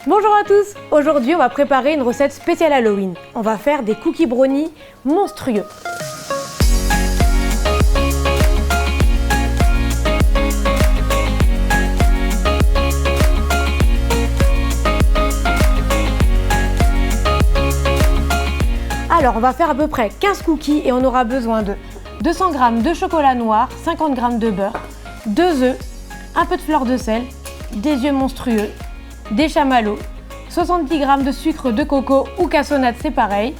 Bonjour à tous! Aujourd'hui, on va préparer une recette spéciale Halloween. On va faire des cookies brownies monstrueux. Alors, on va faire à peu près 15 cookies et on aura besoin de 200 g de chocolat noir, 50 g de beurre, 2 œufs, un peu de fleur de sel, des yeux monstrueux, des chamallows, 70 g de sucre de coco ou cassonade, c'est pareil,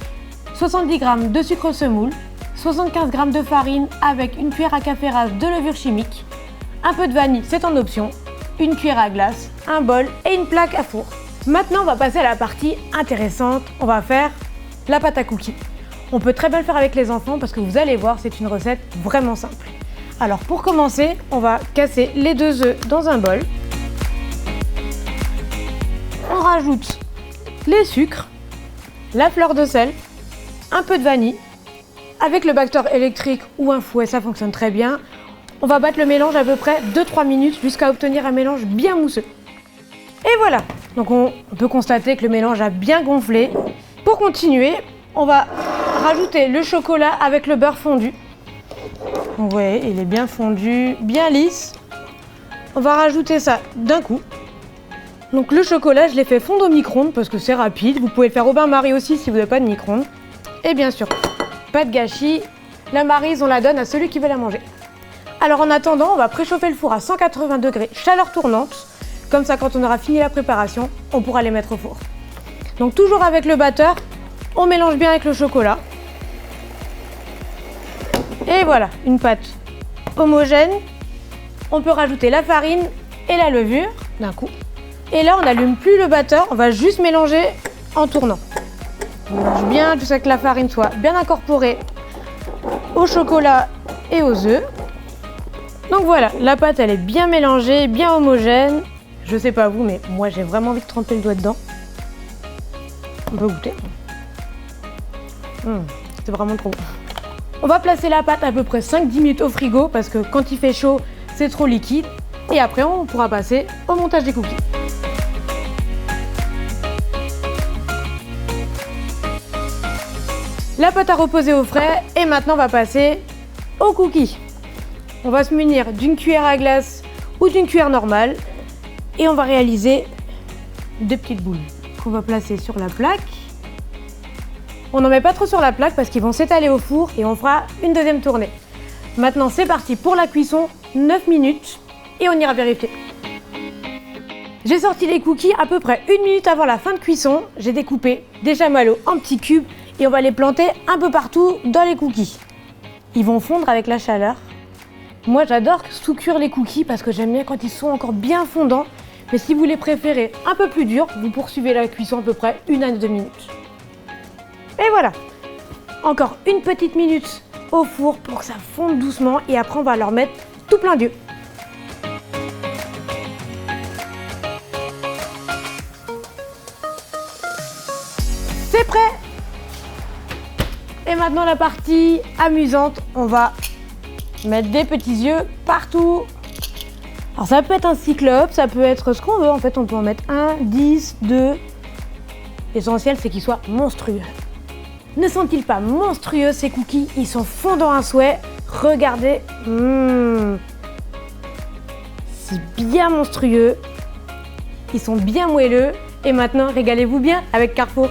70 g de sucre semoule, 75 g de farine avec une cuillère à café rase de levure chimique, un peu de vanille, c'est en option, une cuillère à glace, un bol et une plaque à four. Maintenant, on va passer à la partie intéressante. On va faire la pâte à cookies. On peut très bien le faire avec les enfants parce que vous allez voir, c'est une recette vraiment simple. Alors pour commencer, on va casser les 2 œufs dans un bol. On rajoute les sucres, la fleur de sel, un peu de vanille. Avec le batteur électrique ou un fouet, ça fonctionne très bien. On va battre le mélange à peu près 2-3 minutes jusqu'à obtenir un mélange bien mousseux. Et voilà, donc on peut constater que le mélange a bien gonflé. Pour continuer, on va rajouter le chocolat avec le beurre fondu. Vous voyez, il est bien fondu, bien lisse. On va rajouter ça d'un coup. Donc le chocolat, je l'ai fait fondre au micro-ondes parce que c'est rapide. Vous pouvez le faire au bain-marie aussi si vous n'avez pas de micro-ondes. Et bien sûr, pas de gâchis. La maryse, on la donne à celui qui veut la manger. Alors en attendant, on va préchauffer le four à 180 degrés, chaleur tournante. Comme ça, quand on aura fini la préparation, on pourra les mettre au four. Donc toujours avec le batteur, on mélange bien avec le chocolat. Et voilà, une pâte homogène. On peut rajouter la farine et la levure d'un coup. Et là, on n'allume plus le batteur, on va juste mélanger en tournant. On mélange bien jusqu'à ce que la farine soit bien incorporée au chocolat et aux œufs. Donc voilà, la pâte elle est bien mélangée, bien homogène. Je sais pas vous, mais moi j'ai vraiment envie de tremper le doigt dedans. On peut goûter. C'est vraiment trop bon. On va placer la pâte à peu près 5-10 minutes au frigo parce que quand il fait chaud, c'est trop liquide. Et après, on pourra passer au montage des cookies. La pâte a reposé au frais et maintenant on va passer aux cookies. On va se munir d'une cuillère à glace ou d'une cuillère normale et on va réaliser 2 petites boules qu'on va placer sur la plaque. On n'en met pas trop sur la plaque parce qu'ils vont s'étaler au four et on fera une deuxième tournée. Maintenant c'est parti pour la cuisson, 9 minutes et on ira vérifier. J'ai sorti les cookies à peu près 1 minute avant la fin de cuisson. J'ai découpé des chamallows en petits cubes et on va les planter un peu partout dans les cookies. Ils vont fondre avec la chaleur. Moi j'adore sous-cuire les cookies parce que j'aime bien quand ils sont encore bien fondants. Mais si vous les préférez un peu plus durs, vous poursuivez la cuisson à peu près 1 à 2 minutes. Et voilà, encore une petite minute au four pour que ça fonde doucement et après on va leur mettre tout plein d'œufs. C'est prêt! Et maintenant la partie amusante, on va mettre des petits yeux partout. Alors ça peut être un cyclope, ça peut être ce qu'on veut, en fait on peut en mettre 1, 10, 2. L'essentiel c'est qu'ils soient monstrueux. Ne sont-ils pas monstrueux ces cookies? Ils sont fondants à souhait. Regardez, c'est bien monstrueux. Ils sont bien moelleux. Et maintenant régalez-vous bien avec Carrefour.